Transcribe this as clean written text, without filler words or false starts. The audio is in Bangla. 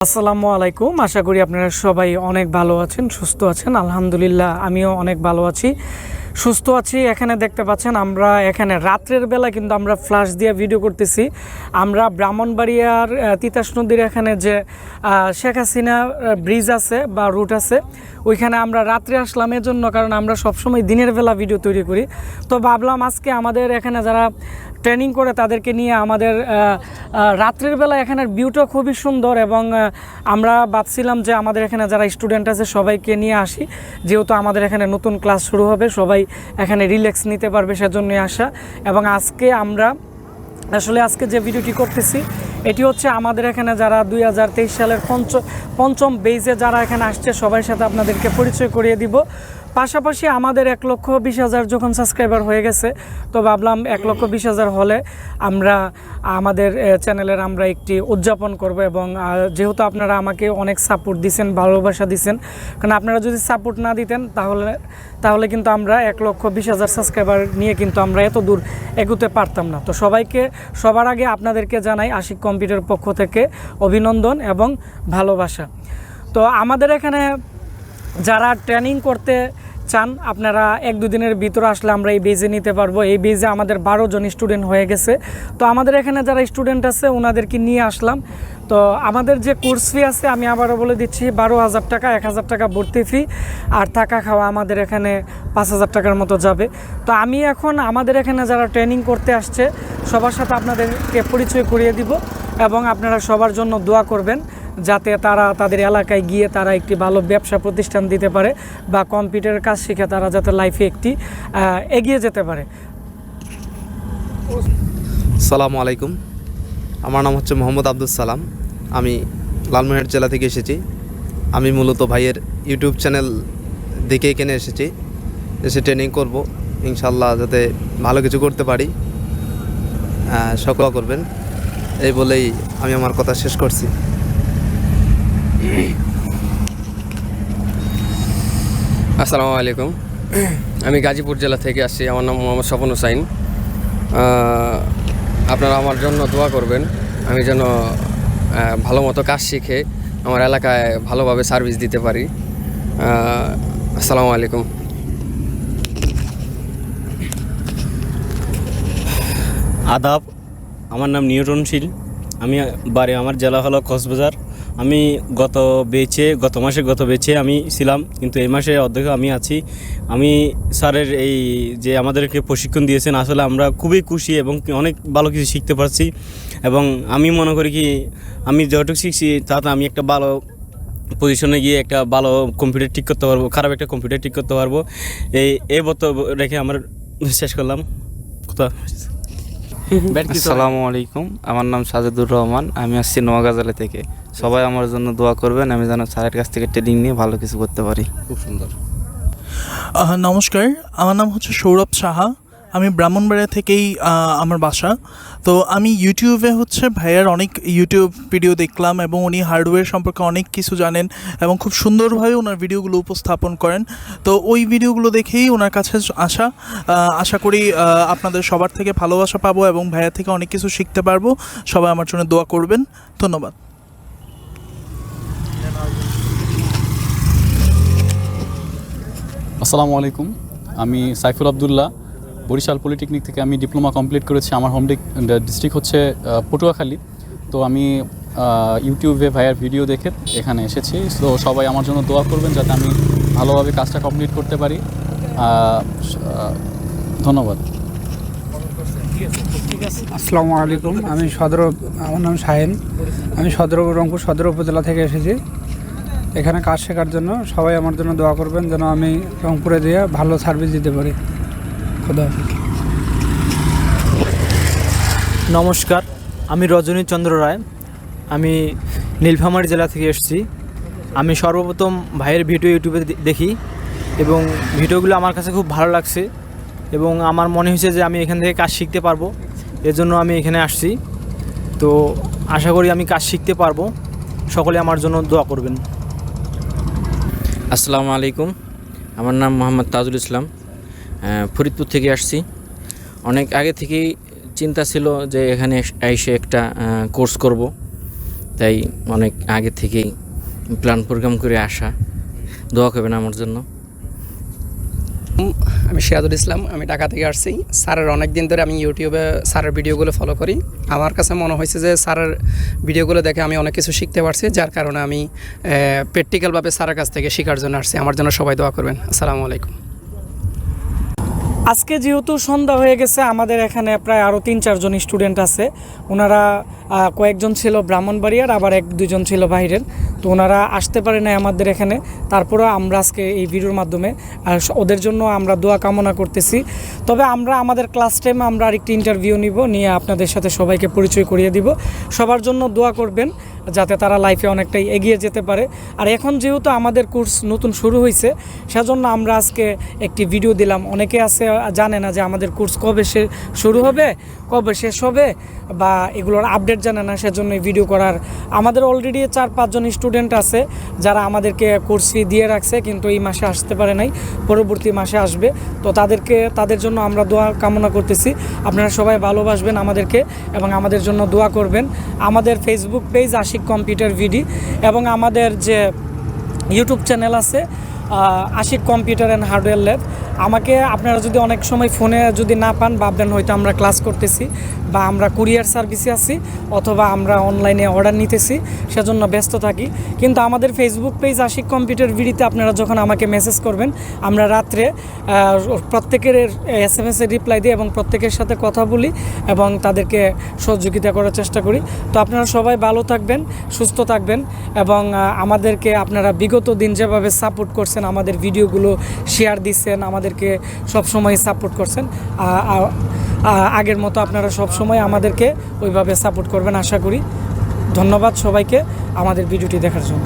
আসসালামু আলাইকুম। আশা করি আপনারা সবাই অনেক ভালো আছেন, সুস্থ আছেন। আলহামদুলিল্লাহ আমিও অনেক ভালো আছি, সুস্থ আছি। এখানে দেখতে পাচ্ছেন আমরা এখানে রাত্রের বেলা কিন্তু আমরা ফ্ল্যাশ দিয়ে ভিডিও করতেছি। আমরা ব্রাহ্মণবাড়িয়ার তিতাস নদীর এখানে যে শেখ হাসিনা ব্রিজ আছে বা রুট আছে, ওইখানে আমরা রাত্রে আসলাম এজন্য, কারণ আমরা সবসময় দিনের বেলা ভিডিও তৈরি করি। তো ভাবলাম আজকে আমাদের এখানে যারা ট্রেনিং করে তাদেরকে নিয়ে আমাদের রাত্রের বেলা এখানের ভিউটা খুবই সুন্দর, এবং আমরা ভাবছিলাম যে আমাদের এখানে যারা স্টুডেন্ট আছে সবাইকে নিয়ে আসি, যেহেতু আমাদের এখানে নতুন ক্লাস শুরু হবে, সবাই এখানে রিল্যাক্স নিতে পারবে, সেজন্যই আসা। এবং আজকে যে ভিডিওটি করতেছি এটি হচ্ছে আমাদের এখানে যারা 2023 সালের পঞ্চম বেজে যারা এখানে আসছে সবার সাথে আপনাদেরকে পরিচয় করিয়ে দিব। পাশাপাশি আমাদের 1,20,000 যখন সাবস্ক্রাইবার হয়ে গেছে, তো ভাবলাম 1,20,000 হলে আমরা আমাদের চ্যানেলের আমরা একটি উদযাপন করব। এবং যেহেতু আপনারা আমাকে অনেক সাপোর্ট দিছেন, ভালোবাসা দিছেন, কারণ আপনারা যদি সাপোর্ট না দিতেন তাহলে কিন্তু আমরা 1,20,000 সাবস্ক্রাইবার নিয়ে কিন্তু আমরা এত দূর এগোতে পারতাম না। তো সবার আগে আপনাদেরকে জানাই আশিক কম্পিউটার পক্ষ থেকে অভিনন্দন এবং ভালোবাসা। তো আমাদের এখানে যারা ট্রেনিং করতে চান, আপনারা 1-2 দিনের ভিতরে আসলে আমরা এই বেজে নিতে পারবো। এই বেজে আমাদের 12 জন স্টুডেন্ট হয়ে গেছে। তো আমাদের এখানে যারা স্টুডেন্ট আছে ওনাদেরকে নিয়ে আসলাম। তো আমাদের যে কোর্স ফি আছে আমি আবারও বলে দিচ্ছি, 12,000 টাকা, 1,000 টাকা ভর্তি ফি, আর থাকা খাওয়া আমাদের এখানে 5,000 টাকার মতো যাবে। তো আমি এখন আমাদের এখানে যারা ট্রেনিং করতে আসছে সবার সাথে আপনাদেরকে পরিচয় করিয়ে দিব, এবং আপনারা সবার জন্য দোয়া করবেন যাতে তারা তাদের এলাকায় গিয়ে তারা একটি ভালো ব্যবসা প্রতিষ্ঠান দিতে পারে, বা কম্পিউটারের কাজ শিখে তারা যাতে লাইফে একটি এগিয়ে যেতে পারে। আসসালামু আলাইকুম, আমার নাম হচ্ছে মোহাম্মদ আব্দুল সালাম। আমি লালমনিরহাট জেলা থেকে এসেছি। আমি মূলত ভাইয়ের ইউটিউব চ্যানেল দেখে এখানে এসে ট্রেনিং করব, ইনশাল্লাহ যাতে ভালো কিছু করতে পারি। সকল করবেন এই বলেই আমি আমার কথা শেষ করছি। আসসালামু আলাইকুম, আমি গাজীপুর জেলা থেকে আসছি। আমার নাম মোহাম্মদ স্বপন হুসাইন। আপনারা আমার জন্য দোয়া করবেন, আমি যেন ভালো মতো কাজ শিখে আমার এলাকায় ভালোভাবে সার্ভিস দিতে পারি। আসসালামু আলাইকুম। আদাব, আমার নাম নিউটনশীল। আমার জেলা হলো কক্সবাজার। আমি গত বেচে আমি ছিলাম, কিন্তু এই মাসে অর্ধেক আমি আছি। আমি স্যারের এই যে আমাদেরকে প্রশিক্ষণ দিয়েছেন, আসলে আমরা খুবই খুশি এবং অনেক ভালো কিছু শিখতে পারছি। এবং আমি মনে করি কি আমি যতটুকু শিখছি তাতে আমি একটা ভালো পজিশনে গিয়ে একটা ভালো কম্পিউটার ঠিক করতে পারবো, খারাপ একটা কম্পিউটার ঠিক করতে পারবো। এই বক্তব্য রেখে আমার শেষ করলাম কথা। আসসালামু আলাইকুম, আমার নাম সাজেদুর রহমান। আমি আসছি নোয়াগাজলে থেকে। সবাই আমার জন্য দোয়া করবেন, আমি যেন স্যারের কাছ থেকে ট্রেনিং নিয়ে ভালো কিছু করতে পারি। খুব সুন্দর। নমস্কার, আমার নাম হচ্ছে সৌরভ সাহা। আমি ব্রাহ্মণবাড়িয়া থেকেই আমার বাসা। তো আমি ইউটিউবে ভাইয়ার অনেক ইউটিউব ভিডিও দেখলাম, এবং উনি হার্ডওয়্যার সম্পর্কে অনেক কিছু জানেন এবং খুব সুন্দরভাবে ওনার ভিডিওগুলো উপস্থাপন করেন। তো ওই ভিডিওগুলো দেখেই ওনার কাছে আশা করি আপনাদের সবার থেকে ভালোবাসা পাবো এবং ভাইয়া থেকে অনেক কিছু শিখতে পারবো। সবাই আমার জন্য দোয়া করবেন। ধন্যবাদ। আসসালামু আলাইকুম, আমি সাইফুল আবদুল্লাহ, বরিশাল পলিটেকনিক থেকে আমি ডিপ্লোমা কমপ্লিট করেছি। আমার হোম ডিস্ট্রিক্ট হচ্ছে পটুয়াখালী। তো আমি ইউটিউবে ভাইয়ার ভিডিও দেখে এখানে এসেছি। তো সবাই আমার জন্য দোয়া করবেন যাতে আমি ভালোভাবে কাজটা কমপ্লিট করতে পারি। ধন্যবাদ। আসসালামু আলাইকুম, আমার নাম শাহিন। আমি রংপুর সদর উপজেলা থেকে এসেছি এখানে কাজ শেখার জন্য। সবাই আমার জন্য দোয়া করবেন যেন আমি রংপুরে দিয়ে ভালো সার্ভিস দিতে পারি। খোদা হাফেজ। নমস্কার, আমি রজনী চন্দ্র রায়। আমি নীলফামারী জেলা থেকে এসেছি। আমি সর্বপ্রথম ভাইয়ের ভিডিও ইউটিউবে দেখি, এবং ভিডিওগুলো আমার কাছে খুব ভালো লাগছে, এবং আমার মনে হয়েছে যে আমি এখান থেকে কাজ শিখতে পারবো, এজন্য আমি এখানে আসছি। তো আশা করি আমি কাজ শিখতে পারবো। সকলে আমার জন্য দোয়া করবেন। আসসালামু আলাইকুম, আমার নাম মোহাম্মদ তাজুল ইসলাম। ফরিদপুর থেকে আসছি। অনেক আগে থেকেই চিন্তা ছিল যে এখানে এসে একটা কোর্স করব। তাই অনেক আগে থেকেই প্ল্যান প্রোগ্রাম করে আসা। দোয়া করবেন আমার জন্য। আমি সিরাজুল ইসলাম, আমি ঢাকা থেকে আসছি। স্যারের অনেক দিন ধরে আমি ইউটিউবে স্যারের ভিডিওগুলো ফলো করি। আমার কাছে মনে হয়েছে যে স্যারের ভিডিওগুলো দেখে আমি অনেক কিছু শিখতে পারছি, যার কারণে আমি প্র্যাকটিক্যালভাবে স্যারের কাছ থেকে শেখার জন্য আসছি। আমার জন্য সবাই দোয়া করবেন। আসসালামু আলাইকুম। আজকে যেহেতু সন্ধ্যা হয়ে গেছে, আমাদের এখানে প্রায় আরও 3-4 জন স্টুডেন্ট আছে। ওনারা কয়েকজন ছিল ব্রাহ্মণবাড়িয়ার, আবার 1-2 জন ছিল বাইরের। তো ওনারা আসতে পারে নাই আমাদের এখানে। তারপরেও আমরা আজকে এই ভিডিওর মাধ্যমে ওদের জন্য আমরা দোয়া কামনা করতেছি। তবে আমরা আমাদের ক্লাস টাইমে আমরা আরেকটি ইন্টারভিউ নিয়ে আপনাদের সাথে সবাইকে পরিচয় করিয়ে দিব। সবার জন্য দোয়া করবেন যাতে তারা লাইফে অনেকটাই এগিয়ে যেতে পারে। আর এখন যেহেতু আমাদের কোর্স নতুন শুরু হয়েছে, সেজন্য আমরা আজকে একটি ভিডিও দিলাম। অনেকে আছে জানে না যে আমাদের কোর্স কবে শুরু হবে, কবে শেষ হবে, বা এগুলোর আপডেট জানে না, সেজন্য এই ভিডিও করার। আমাদের অলরেডি 4-5 জন স্টুডেন্ট আছে যারা আমাদেরকে কোর্স ফি দিয়ে রাখছে, কিন্তু এই মাসে আসতে পারে নাই, পরবর্তী মাসে আসবে। তো তাদের জন্য আমরা দোয়া কামনা করতেছি। আপনারা সবাই ভালোবাসবেন আমাদেরকে এবং আমাদের জন্য দোয়া করবেন। আমাদের ফেসবুক পেজ আশিক কম্পিউটার ভিডি এবং আমাদের যে ইউটিউব চ্যানেল আছে Ashik computer and hardware lab. আমাকে আপনারা যদি অনেক সময় ফোনে যদি না পান, ভাববেন হয়তো আমরা ক্লাস করতেছি বা আমরা কুরিয়ার সার্ভিসে আছি অথবা আমরা অনলাইনে অর্ডার নিতেছি, সেজন্য ব্যস্ত থাকি। কিন্তু আমাদের ফেসবুক পেজ আশিক কম্পিউটার ভিডিওতে আপনারা যখন আমাকে মেসেজ করবেন, আমরা রাত্রে প্রত্যেকের SMS-এ রিপ্লাই দিই এবং প্রত্যেকের সাথে কথা বলি এবং তাদেরকে সহযোগিতা করার চেষ্টা করি। তো আপনারা সবাই ভালো থাকবেন, সুস্থ থাকবেন এবং আমাদেরকে আপনারা বিগত দিন যেভাবে সাপোর্ট করছেন, আমাদের ভিডিওগুলো শেয়ার দিচ্ছেন, আমাদেরকে সবসময় সাপোর্ট করছেন, আগের মতো আপনারা সবসময় আমাদেরকে ওইভাবে সাপোর্ট করবেন আশা করি। ধন্যবাদ সবাইকে আমাদের ভিডিওটি দেখার জন্য।